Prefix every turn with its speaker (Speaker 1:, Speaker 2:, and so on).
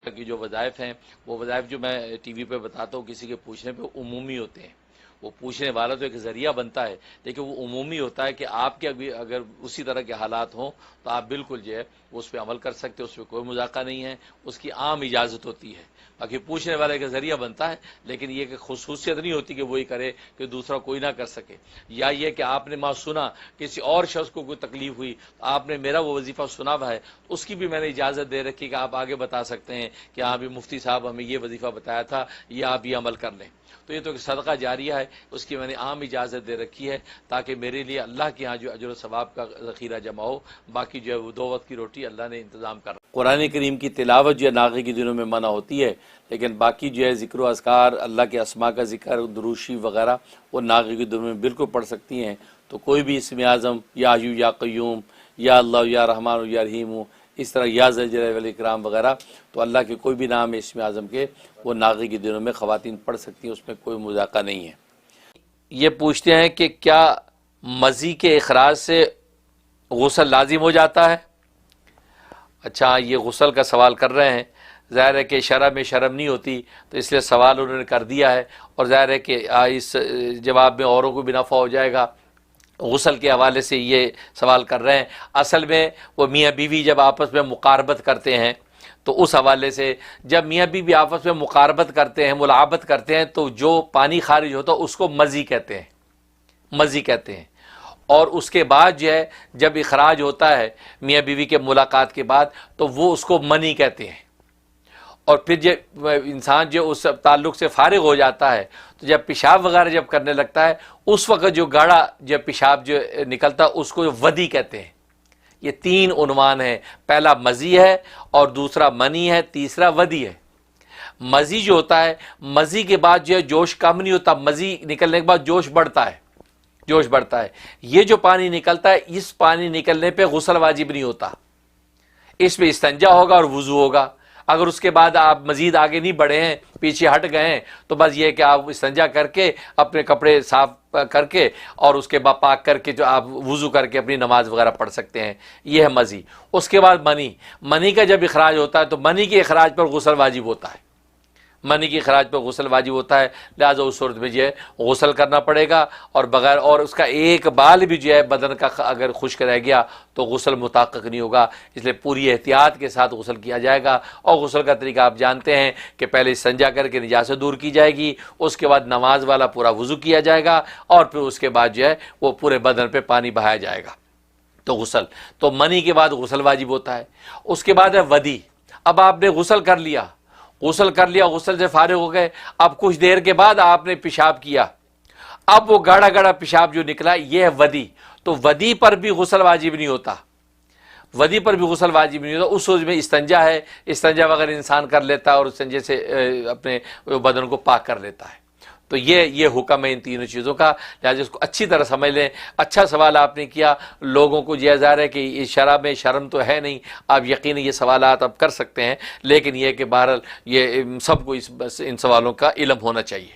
Speaker 1: کی جو وظائف ہیں وہ وظائف جو میں ٹی وی پہ بتاتا ہوں کسی کے پوچھنے پہ عمومی ہوتے ہیں. وہ پوچھنے والا تو ایک ذریعہ بنتا ہے لیکن وہ عمومی ہوتا ہے کہ آپ کے اگر اسی طرح کے حالات ہوں تو آپ بالکل جو ہے وہ اس پہ عمل کر سکتے، اس پہ کوئی مذاکرہ نہیں ہے، اس کی عام اجازت ہوتی ہے. باقی پوچھنے والے کا ذریعہ بنتا ہے لیکن یہ کہ خصوصیت نہیں ہوتی کہ وہی کرے کہ دوسرا کوئی نہ کر سکے. یا یہ کہ آپ نے ماں سنا کسی اور شخص کو کوئی تکلیف ہوئی، آپ نے میرا وہ وظیفہ سنا ہوا ہے، اس کی بھی میں نے اجازت دے رکھی کہ آپ آگے بتا سکتے ہیں کہ ہاں بھی مفتی صاحب ہمیں یہ وظیفہ بتایا تھا، یہ آپ یہ عمل کر لیں. تو یہ تو ایک صدقہ جاریہ ہے، اس کی میں نے عام اجازت دے رکھی ہے تاکہ میرے لیے اللہ کے ہاں جو اجر و ثواب کا ذخیرہ جمع ہو. باقی جو ہے وہ 2 وقت کی روٹی اللہ نے انتظام کر. قرآن کریم کی تلاوت جو ہے ناغے کے دنوں میں منع ہوتی ہے، لیکن باقی جو ہے ذکر و اذکار، اللہ کے اسماء کا ذکر، دروشی وغیرہ وہ ناغے کے دنوں میں بالکل پڑھ سکتی ہیں. تو کوئی بھی اسم اعظم یا حیو یا قیوم یا اللہ یا رحمان یا رحیم، اس طرح یا ذل جلالہ والاکرام وغیرہ، تو اللہ کے کوئی بھی نام اسم اعظم کے وہ ناغے کے دنوں میں خواتین پڑھ سکتی ہیں، اس میں کوئی مذاکرہ نہیں ہے. یہ پوچھتے ہیں کہ کیا مزی کے اخراج سے غسل لازم ہو جاتا ہے؟ اچھا، یہ غسل کا سوال کر رہے ہیں. ظاہر ہے کہ شرع میں شرم نہیں ہوتی تو اس لیے سوال انہوں نے کر دیا ہے، اور ظاہر ہے کہ اس جواب میں اوروں کو بھی نفع ہو جائے گا. غسل کے حوالے سے یہ سوال کر رہے ہیں. اصل میں وہ میاں بیوی جب آپس میں مقاربت کرتے ہیں تو اس حوالے سے جب میاں بیوی آپس میں مقاربت کرتے ہیں، ملاعبت کرتے ہیں، تو جو پانی خارج ہوتا ہے اس کو مزی کہتے ہیں، مزی کہتے ہیں. اور اس کے بعد جو ہے جب اخراج ہوتا ہے میاں بیوی کے ملاقات کے بعد تو وہ اس کو منی کہتے ہیں. اور پھر جب انسان جو اس تعلق سے فارغ ہو جاتا ہے تو جب پیشاب وغیرہ جب کرنے لگتا ہے اس وقت جو گاڑھا جب پیشاب جو نکلتا ہے اس کو ودی کہتے ہیں. یہ 3 عنوان ہیں، پہلا مزی ہے اور دوسرا منی ہے، تیسرا ودی ہے. مزی جو ہوتا ہے، مزی کے بعد جو ہے جوش کم نہیں ہوتا، مزی نکلنے کے بعد جوش بڑھتا ہے، جوش بڑھتا ہے. یہ جو پانی نکلتا ہے اس پانی نکلنے پہ غسل واجب نہیں ہوتا، اس میں استنجا ہوگا اور وضو ہوگا. اگر اس کے بعد آپ مزید آگے نہیں بڑھے ہیں، پیچھے ہٹ گئے ہیں، تو بس یہ کہ آپ استنجا کر کے اپنے کپڑے صاف کر کے اور اس کے بعد پاک کر کے جو آپ وضو کر کے اپنی نماز وغیرہ پڑھ سکتے ہیں. یہ ہے مزی. اس کے بعد منی کا جب اخراج ہوتا ہے تو منی کے اخراج پر غسل واجب ہوتا ہے، منی کی اخراج پر غسل واجب ہوتا ہے. لہٰذا اس صورت میں جو ہے غسل کرنا پڑے گا، اور بغیر اور اس کا ایک بال بھی جو ہے بدن کا اگر خشک رہ گیا تو غسل متحقق نہیں ہوگا. اس لیے پوری احتیاط کے ساتھ غسل کیا جائے گا. اور غسل کا طریقہ آپ جانتے ہیں کہ پہلے استنجا کر کے نجاست دور کی جائے گی، اس کے بعد نماز والا پورا وضو کیا جائے گا، اور پھر اس کے بعد جو ہے وہ پورے بدن پہ پانی بہایا جائے گا. تو غسل تو منی کے بعد غسل واجب ہوتا ہے. اس کے بعد ہے ودی. اب آپ نے غسل کر لیا، غسل سے فارغ ہو گئے، اب کچھ دیر کے بعد آپ نے پیشاب کیا، اب وہ گاڑھا گاڑھا پیشاب جو نکلا یہ ہے ودی. تو ودی پر بھی غسل واجب نہیں ہوتا، ودی پر بھی غسل واجب نہیں ہوتا. اس وجہ میں استنجا ہے، استنجا وغیرہ انسان کر لیتا ہے اور استنجے سے اپنے بدن کو پاک کر لیتا ہے. تو یہ حکم ہے ان تینوں چیزوں کا. لہٰذا اس کو اچھی طرح سمجھ لیں. اچھا سوال آپ نے کیا. لوگوں کو یہ ظاہر ہے کہ اس شرع میں شرم تو ہے نہیں، آپ یقیناً یہ سوالات آپ کر سکتے ہیں، لیکن یہ کہ بہرحال یہ سب کو ان سوالوں کا علم ہونا چاہیے.